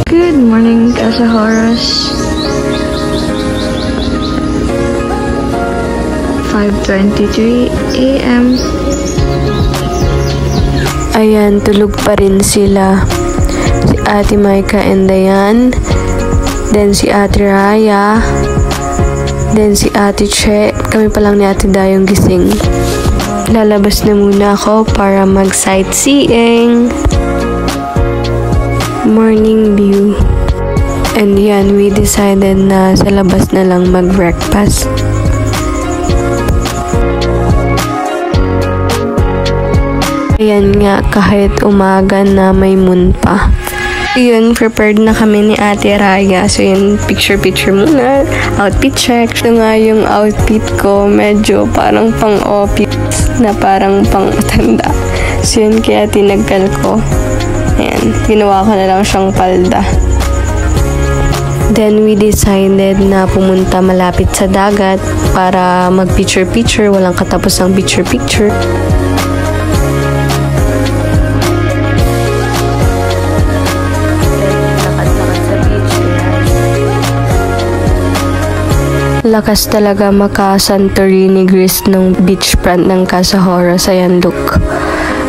Good morning, Casahoras. 5:23 a.m. Ayan, tulog pa rin sila. Si Ate Maika and Dayan. Then si Ate Raya. Then si Ate Che. Kami pa lang ni Ate Dayong gising. Lalabas na muna ako para mag-sightseeing. Morning view. And yan, we decided na sa labas na lang mag-breakfast. Ayan nga, kahit umaga na may moon pa. Yun, prepared na kami ni Ate Raya. So yun, picture-picture muna. Outfit check. Ito nga yung outfit ko. Medyo parang pang-office na parang pang-tanda. So yun, kaya tinagkal ko. Ayan, ginawa ko na lang siyang palda. Then we decided na pumunta malapit sa dagat para mag-picture-picture. Walang katapos ang picture-picture. Lakas talaga maka-Santorini Greece ng beachfront ng Casahoras. Ayan, look.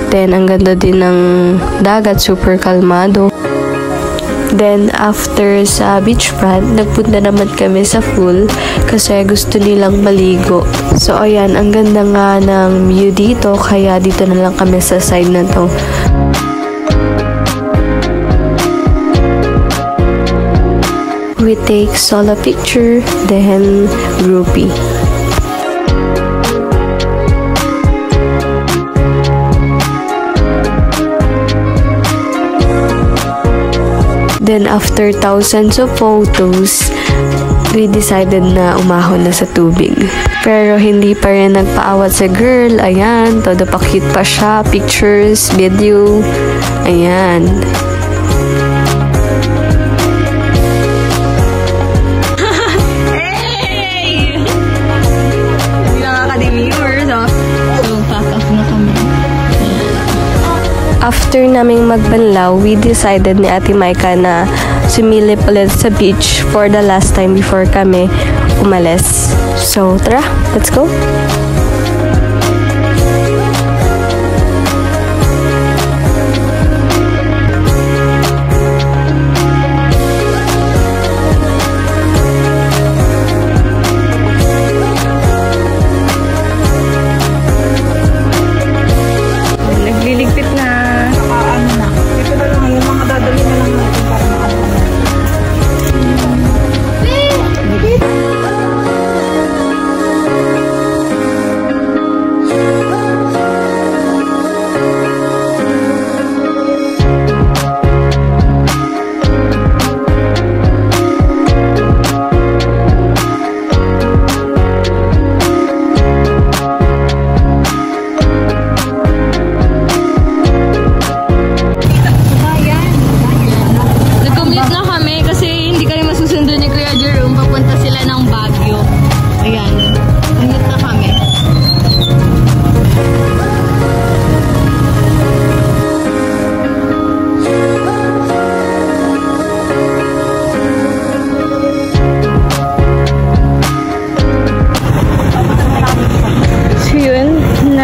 Then, ang ganda din ng dagat. Super kalmado. Then, after sa beachfront, nagpunta naman kami sa pool kasi gusto nilang maligo. So, ayan, ang ganda nga ng view dito. Kaya dito na lang kami sa side na to. We take solo picture, then groupie. Then after thousands of photos, we decided na umahon na sa tubig. Pero hindi pa rin nagpaawat sa girl. Ayan, todo pa cute pa siya. Pictures, video. Ayan. After naming magbanlaw, we decided ni Ate Maika na sumilip ulit sa beach for the last time before kami umalis. So, tara, let's go! Nagliligpit na. Ito na lang, yung mga dadali na lang natin para makalaman.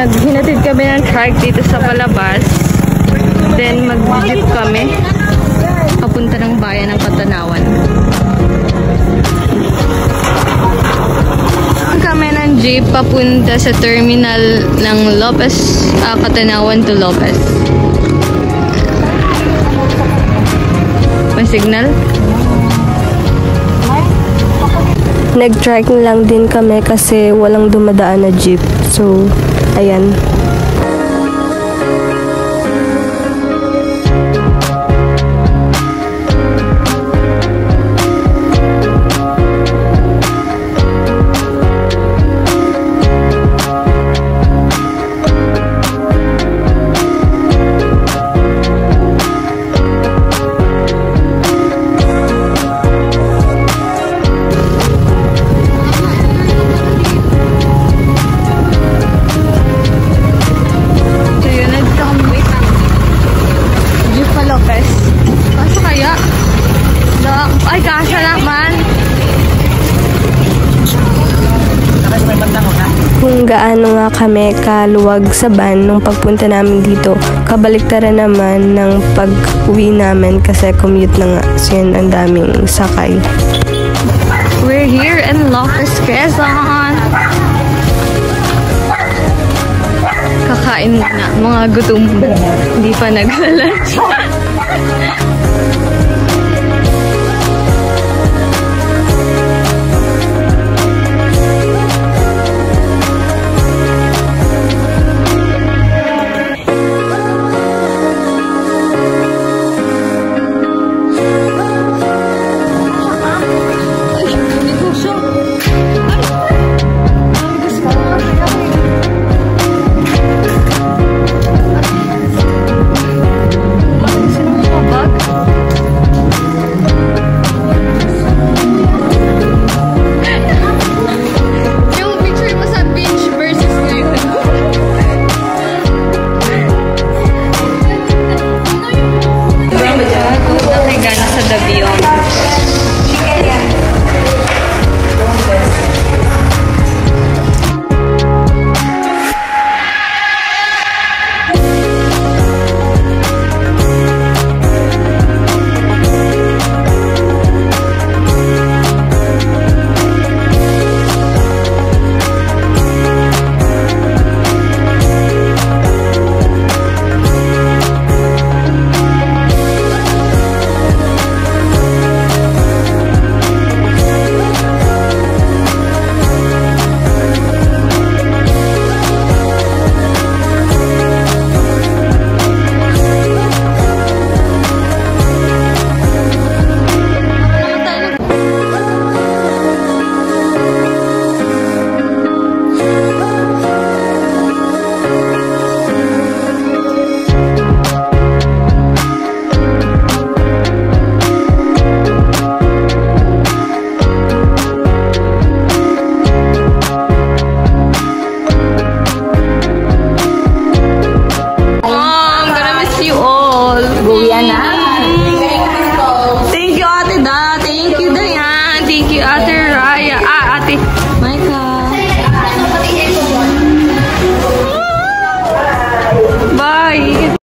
Hinatid kami ng truck dito sa palabas. Then mag-jeep kami papunta ng bayan ng Katanawan. Kami ng jeep papunta sa terminal ng Lopez, Katanawan to Lopez. May signal? Nag-trike lang din kami kasi walang dumadaan na jeep. So, ayan. Ay, kasa naman. Kung gaano nga kami kaluwag sa van nung pagpunta namin dito, kabaliktaran naman ng pag-uwi namin kasi commute na nga. So yun, ang daming sakay. We're here in Locos, Quezon. Kakain muna. Mga gutom. Hindi pa naglalunch. Thank you, Ate Da. Thank you, Dayan. Thank you, Ate Raya. Ate